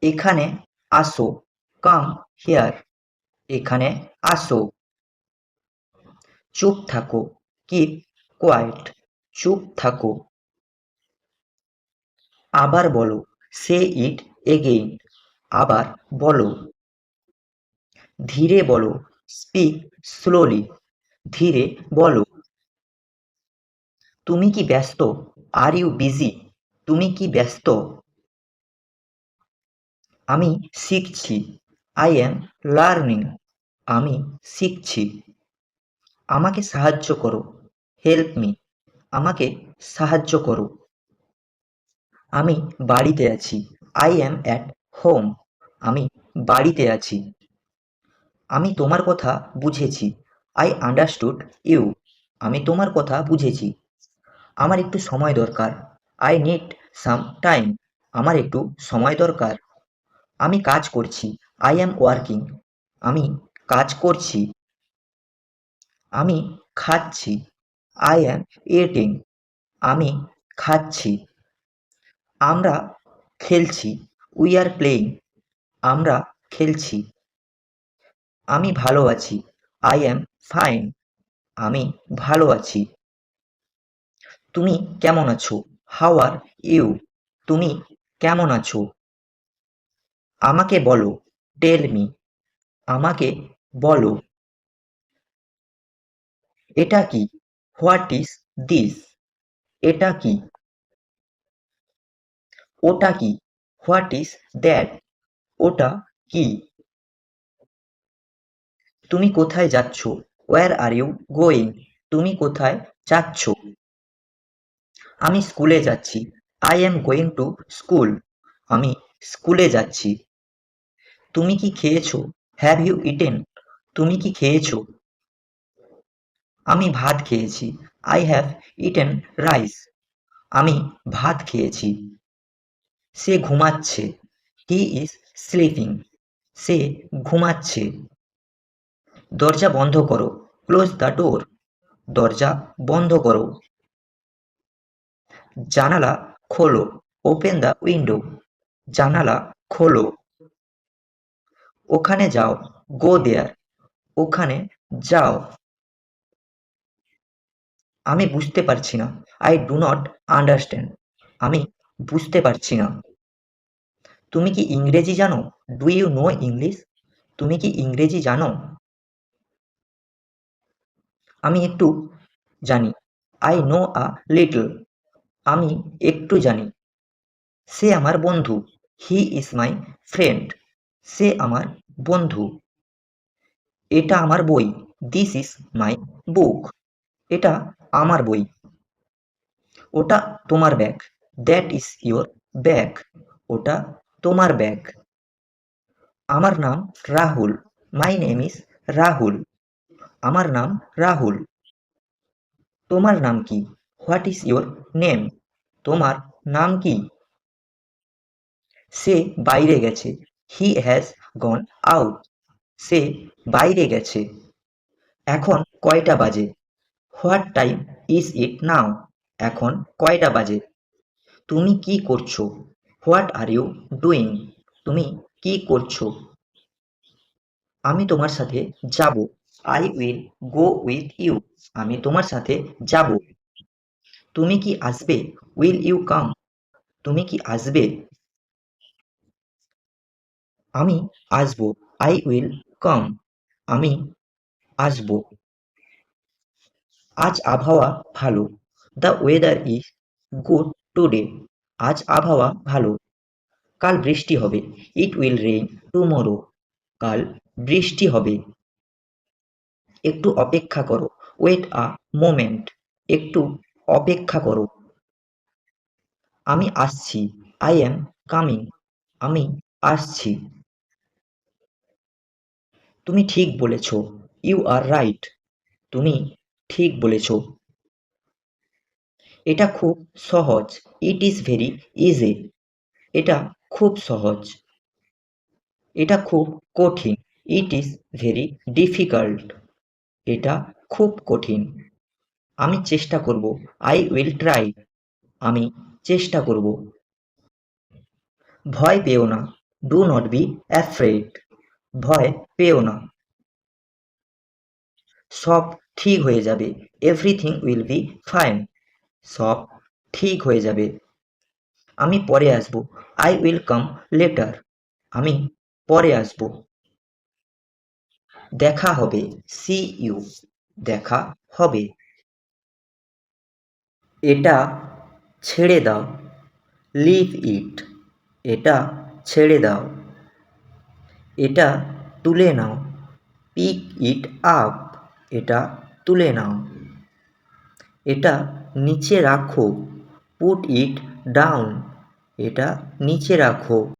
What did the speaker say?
এখানে আসো, come here. এখানে আসো। চুপ থাকো, কিপ কোয়াইট। চুপ থাকো। আবার বলো, সে ইট এগেইন। আবার বলো। ধীরে বলো, স্পিক স্লোলি। ধীরে বলো। তুমি কি ব্যস্ত? Are you busy? তুমি কি ব্যস্ত? আমি শিখছি। I am learning. আমি শিখছি। আমাকে সাহায্য করো। Help me. আমাকে সাহায্য করো। আমি বাড়িতে আছি। I am at home. আমি বাড়িতে আছি। আমি তোমার কথা বুঝেছি। I understood you. আমি তোমার কথা বুঝেছি। আমার একটু সময় দরকার। I need some time. আমার একটু সময় দরকার। আমি কাজ করছি। I am working. আমি কাজ করছি। আমি খাচ্ছি। I am eating. আমি খাচ্ছি। আমরা খেলছি। We are playing. আমরা খেলছি। আমি ভালো আছি। I am fine. আমি ভালো আছি। তুমি কেমন আছো? How are you? তুমি কেমন আছো? আমাকে বলো। Tell me. আমাকে বলো। এটা কি? What is this? এটা কি? ওটা কি? What is that? ওটা কি? তুমি কোথায় যাচ্ছ? Where are you going? তুমি কোথায় যাচ্ছ? আমি স্কুলে যাচ্ছি। I am going to school. আমি স্কুলে যাচ্ছি। তুমি কি খেয়েছো? Have you eaten? তুমি কি খেয়েছো? আমি ভাত খেয়েছি। I have eaten rice. আমি ভাত খেয়েছি। সে ঘুমাচ্ছে। He is sleeping. সে ঘুমাচ্ছে। দরজা বন্ধ করো। Close the door. দরজা বন্ধ করো। জানালা খোলো। Open the window. জানালা খোলো। ওখানে যাও। গো দেয়ার। ওখানে যাও। আমি বুঝতে পারছি না। I do not understand. আমি বুঝতে পারছি না। তুমি কি ইংরেজি জানো? Do you know English? তুমি কি ইংরেজি জানো? আমি একটু জানি। I know a little. আমি একটু জানি। সে আমার বন্ধু। He is my friend. সে আমার বন্ধু। এটা আমার বই। দিস ইজ মাই বুক। এটা আমার বই। ওটা তোমার bag. That is your bag. ওটা তোমার ব্যাগ। আমার নাম Rahul. My name is Rahul. আমার নাম রাহুল। তোমার নাম কি? What is your name? তোমার নাম কি? সে বাইরে গেছে। He has gone out. সে বাইরে গেছে। এখন কয়টা বাজে? What time is it now? এখন কয়টা বাজে? তুমি কি করছো? What are you doing? তুমি কি করছো? আমি তোমার সাথে যাব। I will go with you. আমি তোমার সাথে যাব। তুমি কি আসবে? Will you come? তুমি কি আসবে? আমি আসবো। I will come. আমি আসবো। আজ আবহাওয়া ভালো। The weather is good today. আজ আবহাওয়া ভালো। কাল বৃষ্টি হবে। It will rain tomorrow. কাল বৃষ্টি হবে। একটু অপেক্ষা করো। Wait a moment. একটু অপেক্ষা করো। আমি আসছি। I am coming. আমি আসছি। তুমি ঠিক বলেছ। You are right. তুমি ঠিক বলেছ। এটা খুব সহজ। It is very easy. এটা খুব সহজ। এটা খুব কঠিন। It is very difficult. এটা খুব কঠিন। আমি চেষ্টা করব। I will try. আমি চেষ্টা করব। ভয় পেও না। ডু নট বি অ্যাফ্রেড, ভয় পেও না। সব ঠিক হয়ে যাবে, এভরিথিং উইল বি ফাইন, সব ঠিক হয়ে যাবে। আমি পরে আসব, আই উইল কাম লেটার, আমি পরে আসব। দেখা হবে, সি ইউ, দেখা হবে। এটা ছেড়ে দাও, লিভ ইট, এটা ছেড়ে দাও। এটা তুলে নাও, পিক ইট আপ, এটা তুলে নাও। এটা নিচে রাখো, পুট ইট ডাউন, এটা নিচে রাখো।